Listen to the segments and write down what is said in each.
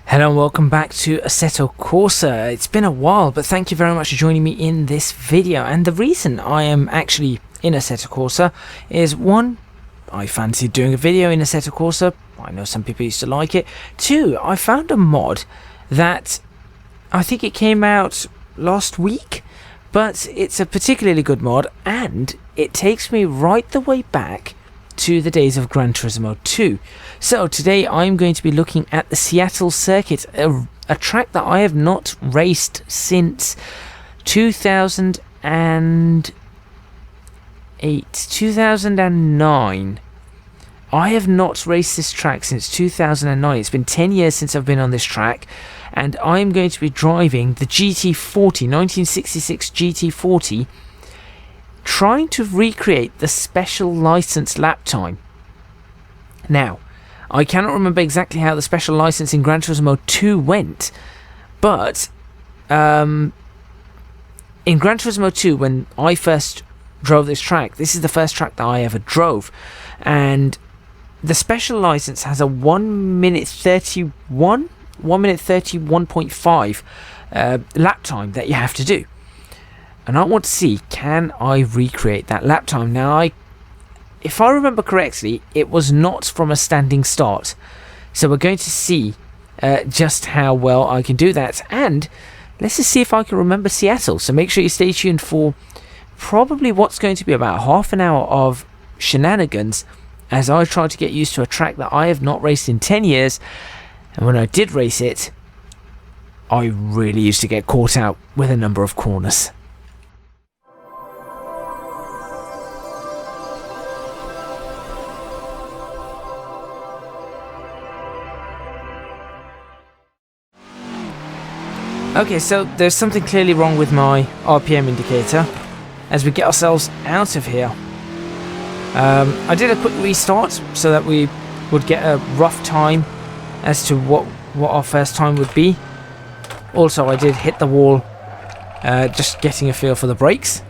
Hello and welcome back to Assetto Corsa. It's been a while, but thank you very much for joining me in this video. And the reason I am actually in Assetto Corsa is, one, I fancied doing a video in Assetto Corsa. I know some people used to like it. Two, I found a mod that I think it came out last week, but it's a particularly good mod, and it takes me right the way back to the days of Gran Turismo 2. So today I'm going to be looking at the Seattle circuit, a track that I have not raced since 2009. I have not raced this track since 2009. It's been 10 years since I've been on this track, and I'm going to be driving the GT40, 1966 GT40, trying to recreate the special license lap time. Now, I cannot remember exactly how the special license in Gran Turismo 2 went, but in Gran Turismo 2, when I first drove this track, this is the first track that I ever drove, and the special license has a 1 minute 31.5 lap time that you have to do. And I want to see, can I recreate that lap time? Now, if I remember correctly, it was not from a standing start. So we're going to see just how well I can do that. And let's just see if I can remember Seattle. So make sure you stay tuned for probably what's going to be about half an hour of shenanigans as I try to get used to a track that I have not raced in 10 years. And when I did race it, I really used to get caught out with a number of corners. Okay, so there's something clearly wrong with my RPM indicator as we get ourselves out of here. I did a quick restart so that we would get a rough time as to what our first time would be. Also, I did hit the wall just getting a feel for the brakes.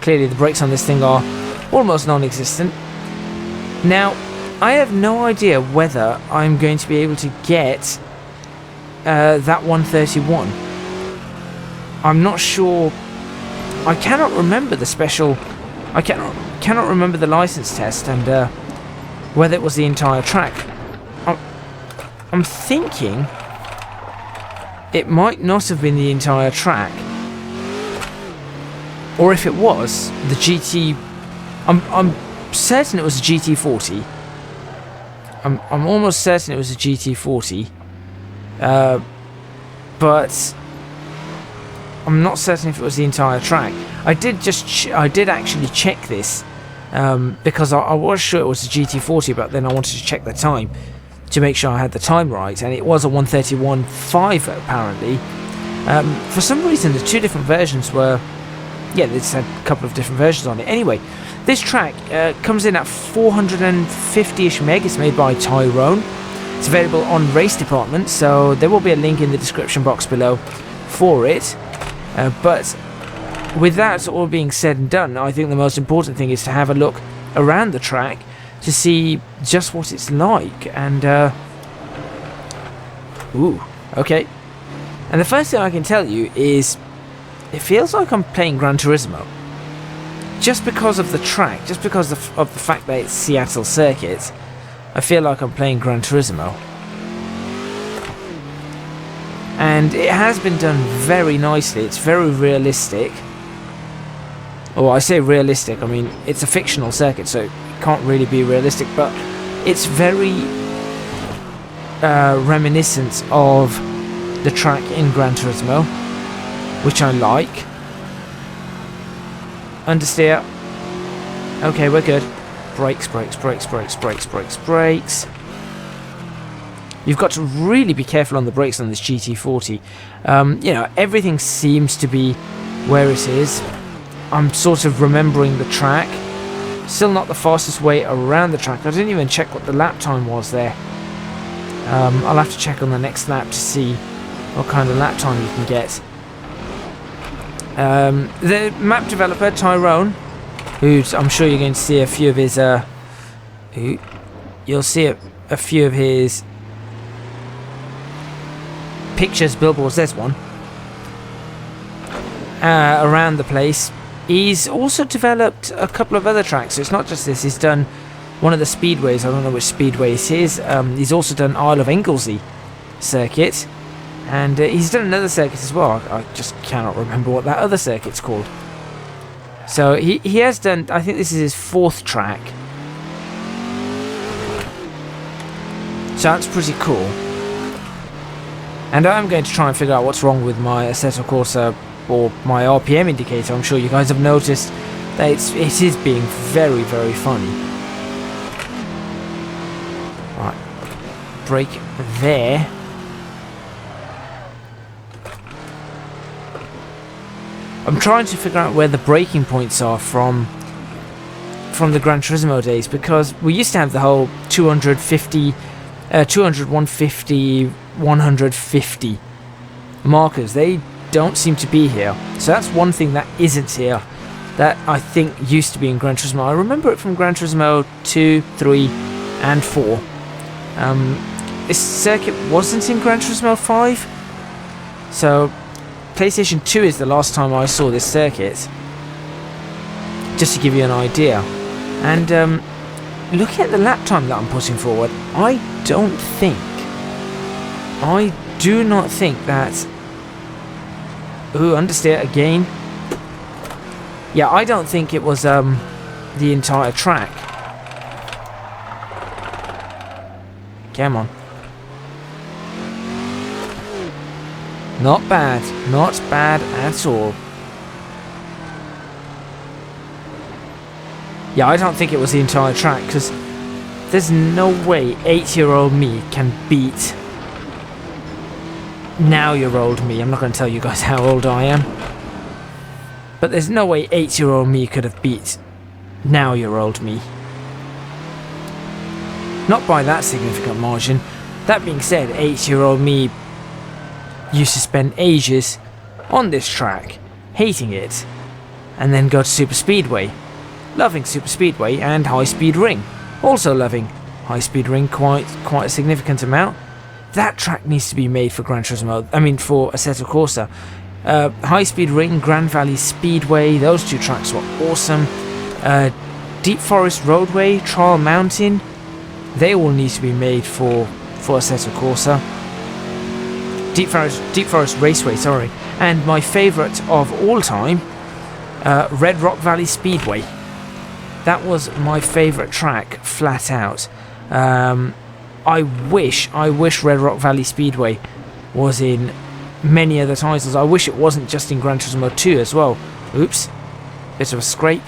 Clearly the brakes on this thing are almost non-existent. Now, I have no idea whether I'm going to be able to get that 131. I'm not sure. I cannot remember the special. I cannot remember the license test and whether it was the entire track. I'm thinking it might not have been the entire track, or if it was the GT. I'm certain it was a GT40. I'm almost certain it was a GT40. But I'm not certain if it was the entire track. I did actually check this because I was sure it was a GT40, but then I wanted to check the time to make sure I had the time right, and it was a 131.5 apparently. For some reason, the two different versions were, they just had a couple of different versions on it. Anyway, this track comes in at 450-ish meg. It's made by Tyrone. It's available on Race Department, so there will be a link in the description box below for it. But with that all being said and done, I think the most important thing is to have a look around the track to see just what it's like. And okay. And the first thing I can tell you is it feels like I'm playing Gran Turismo. Just because of the track, just because of the fact that it's Seattle circuit, I feel like I'm playing Gran Turismo. And it has been done very nicely. It's very realistic. Oh, I say realistic, I mean it's a fictional circuit, so it can't really be realistic, but it's very reminiscent of the track in Gran Turismo, which I like. Understeer. Okay, we're good. Brakes. You've got to really be careful on the brakes on this GT40. Everything seems to be where it is. I'm sort of remembering the track. Still not the fastest way around the track. I didn't even check what the lap time was there. I'll have to check on the next lap to see what kind of lap time you can get. The map developer, Tyrone, who I'm sure you're going to see a few of his you'll see a few of his pictures, billboards, there's one, around the place. He's also developed a couple of other tracks, so it's not just this. He's done one of the speedways, I don't know which speedway it is. He's also done Isle of Inglesey circuit, and he's done another circuit as well. I just cannot remember what that other circuit's called. So he has done, I think this is his 4th track. So that's pretty cool. And I'm going to try and figure out what's wrong with my Assetto Corsa or my RPM indicator. I'm sure you guys have noticed that it is being very, very funny. Right, brake there. I'm trying to figure out where the braking points are from the Gran Turismo days, because we used to have the whole 250, 200, 150, 150 markers. They don't seem to be here. So that's one thing that isn't here, that I think used to be in Gran Turismo. I remember it from Gran Turismo 2, 3 and 4. This circuit wasn't in Gran Turismo 5. So PlayStation 2 is the last time I saw this circuit, just to give you an idea. And looking at the lap time that I'm putting forward, I do not think that... Ooh, understeer again. Yeah, I don't think it was the entire track. Come on. Not bad. Not bad at all. Yeah, I don't think it was the entire track, because there's no way 8-year-old me can beat now-year-old me. I'm not going to tell you guys how old I am, but there's no way 8-year-old me could have beat now-year-old me. Not by that significant margin. That being said, 8-year-old me used to spend ages on this track, hating it, and then go to Super Speedway, loving Super Speedway, and High Speed Ring, also loving High Speed Ring quite a significant amount. That track needs to be made for Gran Turismo, I mean for Assetto Corsa. High Speed Ring, Grand Valley Speedway, those 2 tracks were awesome. Deep Forest Roadway, Trial Mountain, they all need to be made for Assetto Corsa. Deep Forest Raceway, sorry. And my favourite of all time, Red Rock Valley Speedway. That was my favourite track, flat out. I wish Red Rock Valley Speedway was in many other titles. I wish it wasn't just in Gran Turismo 2 as well. Oops, bit of a scrape.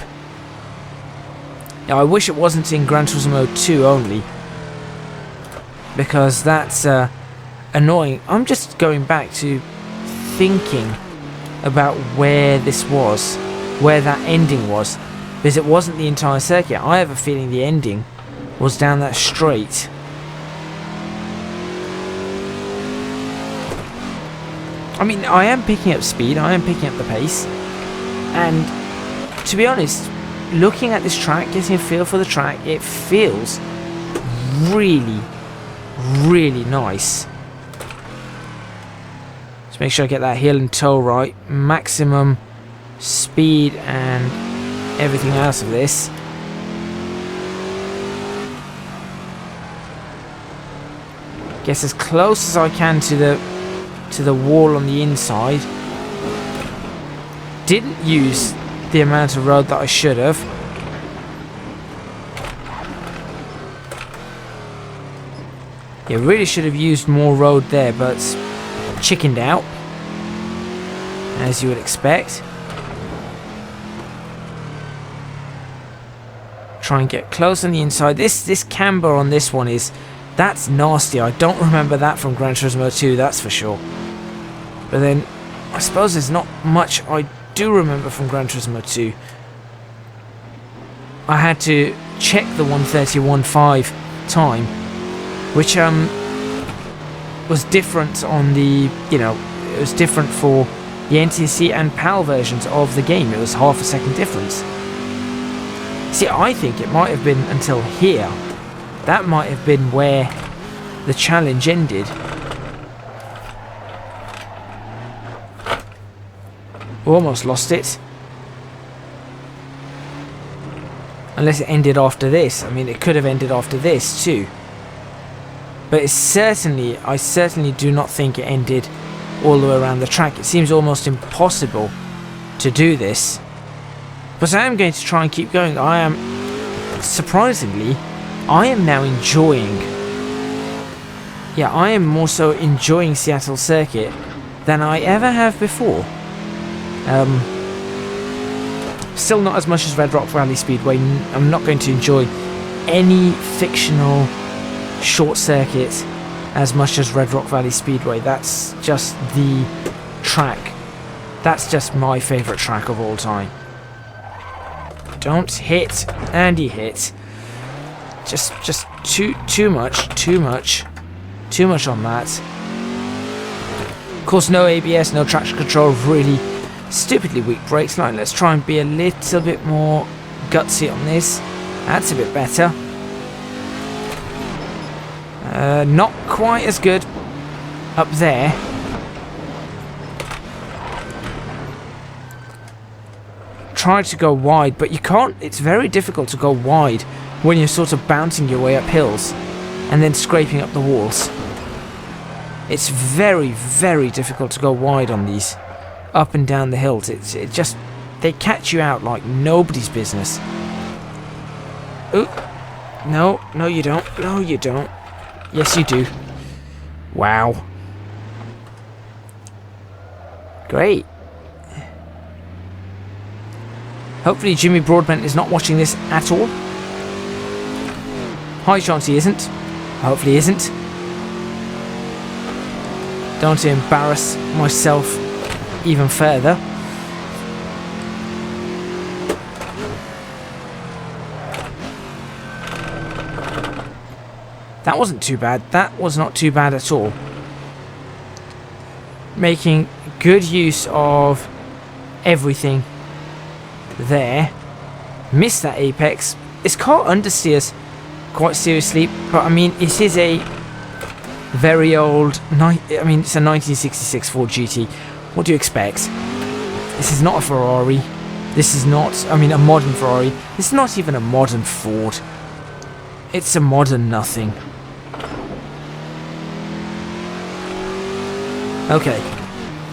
Yeah, I wish it wasn't in Gran Turismo 2 only, because that's annoying. I'm just going back to thinking about where this was, where that ending was, because it wasn't the entire circuit. I have a feeling the ending was down that straight. I mean, I am picking up speed, I am picking up the pace, and to be honest, looking at this track, getting a feel for the track, it feels really, really nice. Let's make sure I get that heel and toe right, maximum speed and everything else of this. Get as close as I can to the wall on the inside. Didn't use the amount of road that I should have. Yeah, really should have used more road there, but chickened out, as you would expect. Try and get close on the inside. This camber on this one that's nasty. I don't remember that from Gran Turismo 2, that's for sure. But then, I suppose there's not much I do remember from Gran Turismo 2. I had to check the 1:31.5 time, which was different on the, it was different for the NTSC and PAL versions of the game. It was half a second difference. See, I think it might have been until here. That might have been where the challenge ended. Almost lost it. Unless it ended after this. I mean, it could have ended after this too. But it's certainly, I certainly do not think it ended all the way around the track. It seems almost impossible to do this. But I am going to try and keep going. I am, surprisingly, I am now enjoying. Yeah, I am more so enjoying Seattle Circuit than I ever have before. Still not as much as Red Rock Valley Speedway. I'm not going to enjoy any fictional short circuit as much as Red Rock Valley Speedway. That's just the track. That's just my favourite track of all time. Don't hit, and he hit. Just too much on that. Of course, no ABS, no traction control, really stupidly weak brakes. Like, let's try and be a little bit more gutsy on this. That's a bit better. Not quite as good up there. Try to go wide, but you can't. It's very difficult to go wide when you're sort of bouncing your way up hills and then scraping up the walls. It's very, very difficult to go wide on these up and down the hills. It just, they catch you out like nobody's business. Ooh. No, you don't. No, you don't. Yes, you do. Wow. Great. Hopefully Jimmy Broadbent is not watching this at all. High chance he isn't. Hopefully he isn't. Don't want to embarrass myself even further. That wasn't too bad. That was not too bad at all. Making good use of everything there. Missed that apex. This car understeers quite seriously, but I mean, it is a very old, I mean, it's a 1966 Ford GT. What do you expect? This is not a Ferrari. This is not, I mean, a modern Ferrari. This is not even a modern Ford. It's a modern nothing. Okay,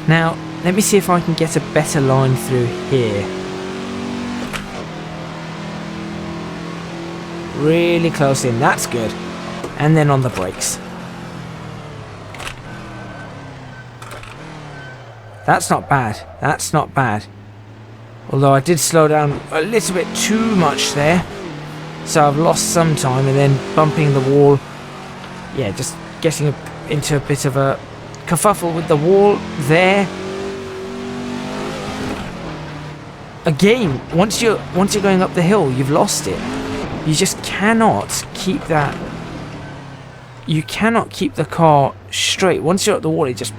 now let me see if I can get a better line through here. Really close in, that's good. And then on the brakes. That's not bad, that's not bad. Although I did slow down a little bit too much there. So I've lost some time, and then bumping the wall. Yeah, just getting into a bit of a kerfuffle with the wall there. Again, once you're going up the hill, you've lost it. You just cannot keep that. You cannot keep the car straight. Once you're at the wall, it just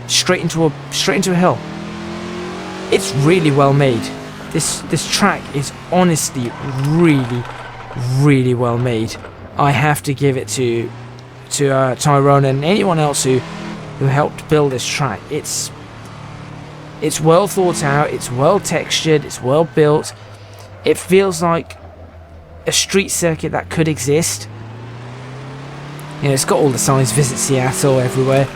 straight into a hill. It's really well made. This track is honestly really well made. I have to give it to Tyrone and anyone else who helped build this track. It's well thought out, it's well textured, it's well built. It feels like a street circuit that could exist. You know, it's got all the signs, visit Seattle everywhere.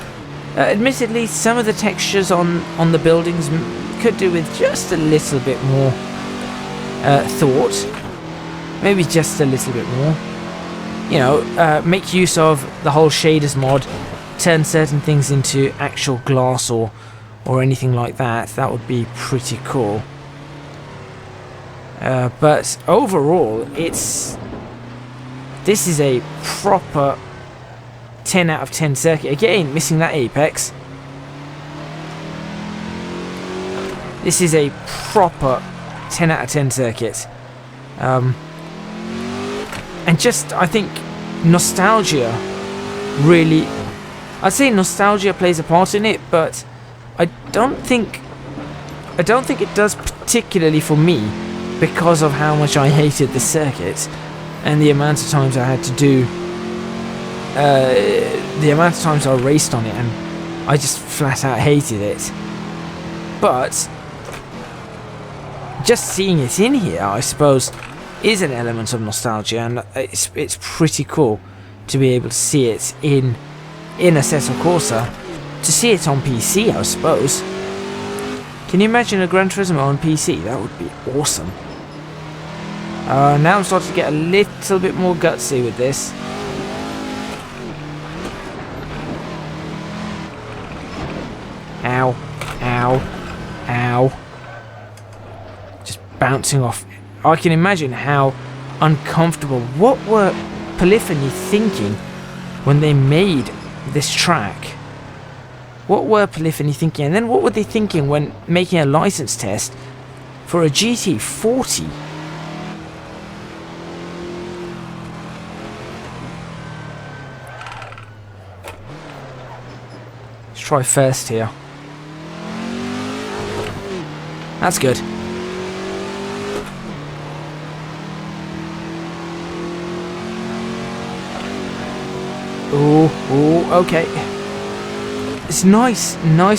Admittedly, some of the textures on the buildings could do with just a little bit more thought. Maybe just a little bit more. You know, make use of the whole shaders mod, turn certain things into actual glass or anything like that. That would be pretty cool. But overall, this is a proper 10 out of 10 circuit. Again, missing that apex. This is a proper 10 out of 10 circuit. And just, I think, nostalgia really... I'd say nostalgia plays a part in it, but I don't think it does particularly for me, because of how much I hated the circuit and the amount of times I had to do, the amount of times I raced on it, and I just flat out hated it. But just seeing it in here, I suppose, is an element of nostalgia, and it's pretty cool to be able to see it in Assetto Corsa, to see it on PC, I suppose. Can you imagine a Gran Turismo on PC? That would be awesome. Now I'm starting to get a little bit more gutsy with this. Ow, ow, ow. Just bouncing off. I can imagine how uncomfortable. What were Polyphony thinking when they made this track? What were Polyphony thinking? And then what were they thinking when making a license test for a GT40? Let's try first here. That's good. Ooh, okay. It's nice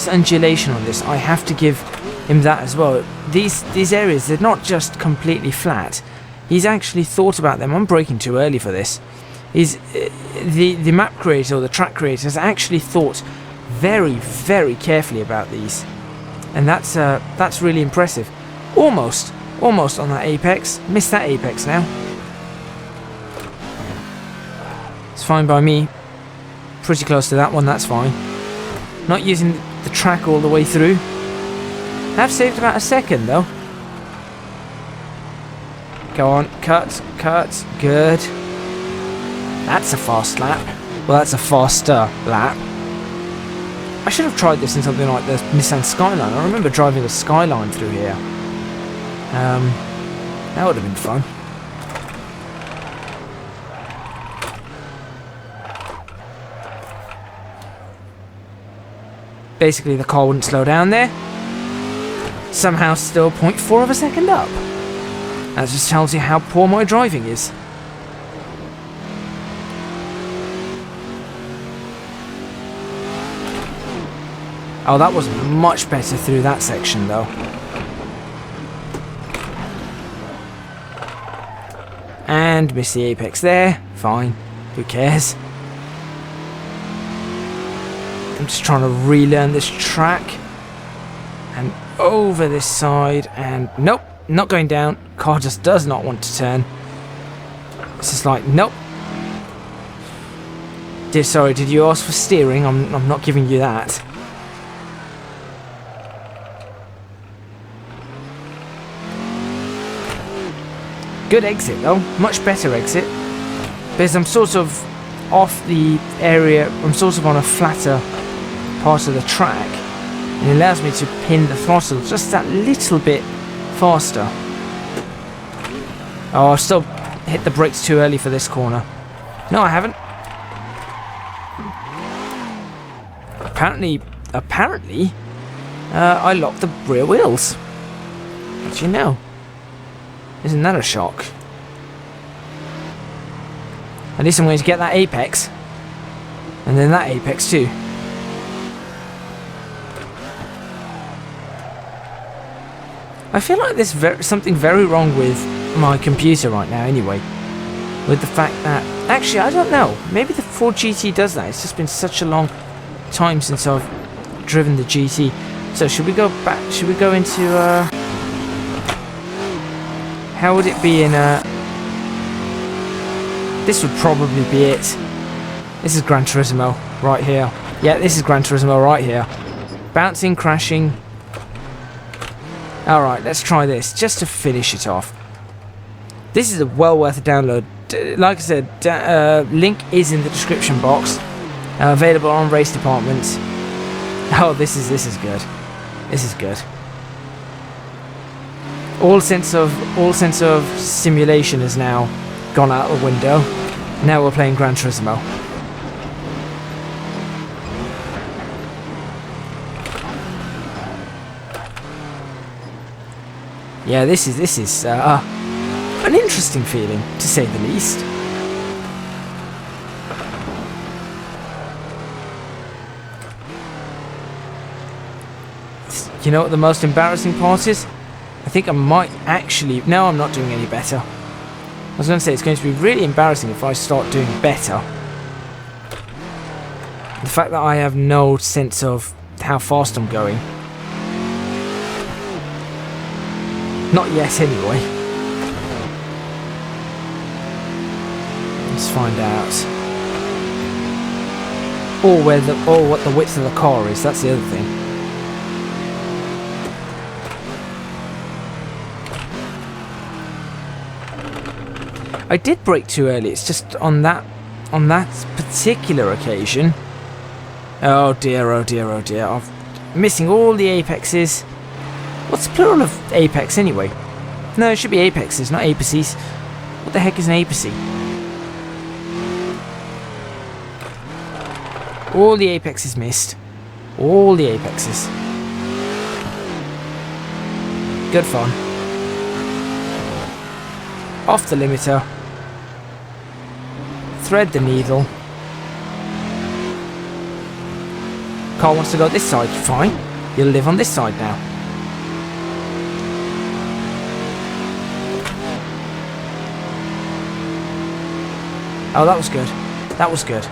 undulation on this. I have to give him that as well. These areas, they're not just completely flat. He's actually thought about them. I'm braking too early for this. The map creator or the track creator has actually thought very carefully about these, and that's really impressive. Almost on that apex. Missed that apex now. It's fine by me. Pretty close to that one. That's fine. Not using the track all the way through. I've saved about a second though. Go on, cut, good. That's a fast lap. Well, that's a faster lap. I should have tried this in something like the Nissan Skyline. I remember driving a Skyline through here. That would have been fun. Basically, the car wouldn't slow down there. Somehow still 0.4 of a second up. That just tells you how poor my driving is. Oh, that was much better through that section, though. And miss the apex there. Fine. Who cares? I'm just trying to relearn this track. And over this side. And nope, not going down. Car just does not want to turn. It's just like, nope. Sorry, did you ask for steering? I'm not giving you that. Good exit though, much better exit. Because I'm sort of off the area, I'm sort of on a flatter part of the track. And it allows me to pin the throttle just that little bit faster. Oh, I've still hit the brakes too early for this corner. No, I haven't. Apparently, I locked the rear wheels. Did you know? Isn't that a shock? At least I'm going to get that apex. And then that apex too. I feel like there's something very wrong with my computer right now anyway. With the fact that... Actually, I don't know. Maybe the Ford GT does that. It's just been such a long time since I've driven the GT. So should we go back? Should we go into... How would it be in a... This would probably be it. This is Gran Turismo right here. Yeah, this is Gran Turismo right here. Bouncing, crashing. Alright, let's try this just to finish it off. This is well worth a download. Like I said, link is in the description box. Available on Race Department. Oh, this is good. This is good. All sense of simulation has now gone out the window. Now we're playing Gran Turismo. Yeah, this is an interesting feeling, to say the least. You know what the most embarrassing part is? I think I might actually... No, I'm not doing any better. I was going to say, it's going to be really embarrassing if I start doing better. The fact that I have no sense of how fast I'm going. Not yet, anyway. Let's find out. Or what the width of the car is. That's the other thing. I did brake too early. It's just on that particular occasion. Oh dear, oh dear, oh dear. I'm missing all the apexes. What's the plural of apex anyway? No, it should be apexes, not apices. What the heck is an apice? All the apexes missed. All the apexes. Good fun. Off the limiter. Thread the needle. Car wants to go this side. Fine. You'll live on this side now. Oh, that was good. That was good.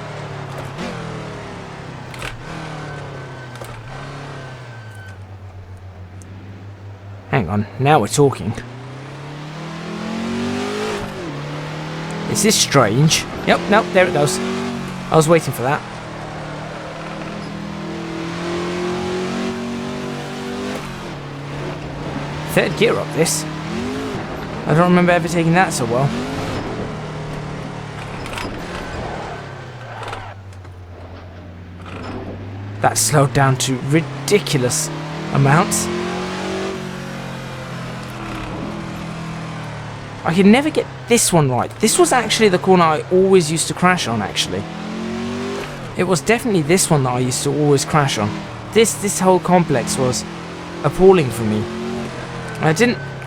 Hang on. Now we're talking. Is this strange? Yep, nope, there it goes. I was waiting for that. Third gear up this. I don't remember ever taking that so well. That slowed down to ridiculous amounts. I could never get this one right. This was actually the corner I always used to crash on, actually. It was definitely this one that I used to always crash on. This whole complex was appalling for me.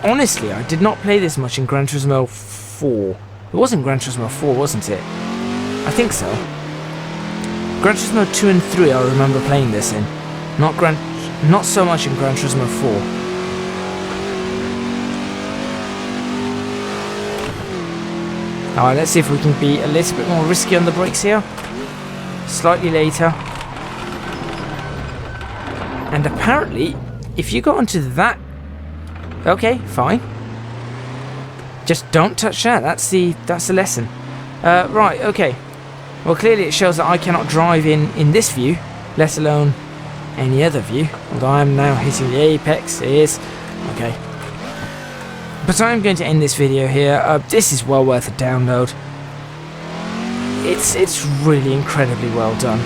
Honestly, I did not play this much in Gran Turismo 4. It wasn't Gran Turismo 4, wasn't it? I think so. Gran Turismo 2 and 3 I remember playing this in. Not so much in Gran Turismo 4. Alright, let's see if we can be a little bit more risky on the brakes here. Slightly later. And apparently, if you go onto that... Okay, fine. Just don't touch that. That's the lesson. Right, okay. Well, clearly it shows that I cannot drive in this view, let alone any other view. Although I am now hitting the apex. It is. Okay. But I'm going to end this video here. This is well worth a download. It's really incredibly well done.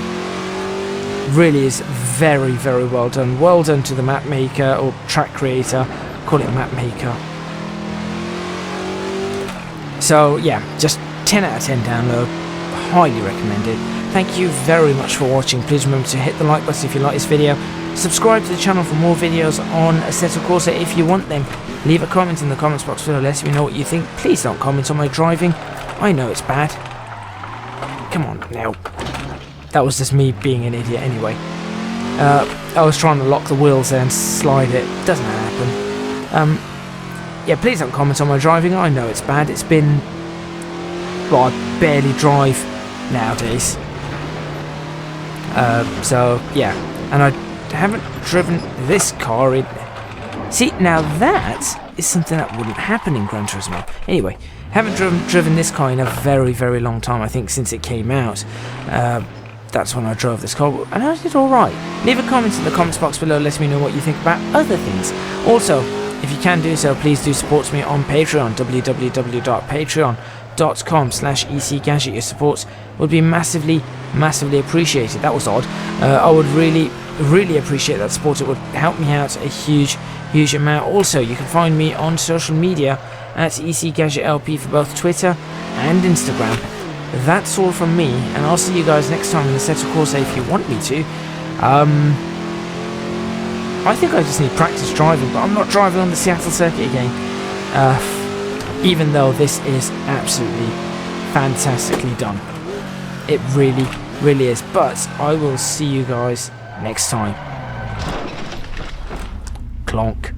Really is very, very well done. Well done to the map maker or track creator. Call it map maker. So yeah, just 10 out of 10 download. Highly recommended. Thank you very much for watching. Please remember to hit the like button if you like this video. Subscribe to the channel for more videos on Assetto Corsa if you want them. Leave a comment in the comments box below, let me know what you think. Please don't comment on my driving. I know it's bad. Come on now. That was just me being an idiot anyway. I was trying to lock the wheels there and slide it. Doesn't happen. Yeah, please don't comment on my driving. I know it's bad. It's been... Well, I barely drive nowadays. So, yeah. And I haven't driven this car in... See, now that is something that wouldn't happen in Gran Turismo. Anyway, haven't driven this car in a very, very long time, I think, since it came out. That's when I drove this car, and I did alright. Leave a comment in the comments box below, let me know what you think about other things. Also, if you can do so, please do support me on Patreon, www.patreon.com/ecgadget. Your support would be massively, massively appreciated. That was odd. I would really, really appreciate that support. It would help me out a huge amount. Also, you can find me on social media at ecgadgetlp for both Twitter and Instagram. That's all from me, and I'll see you guys next time in Assetto Corsa if you want me to. I think I just need practice driving, but I'm not driving on the Seattle circuit again. Even though this is absolutely fantastically done. It really, really is. But I will see you guys next time. Clonk.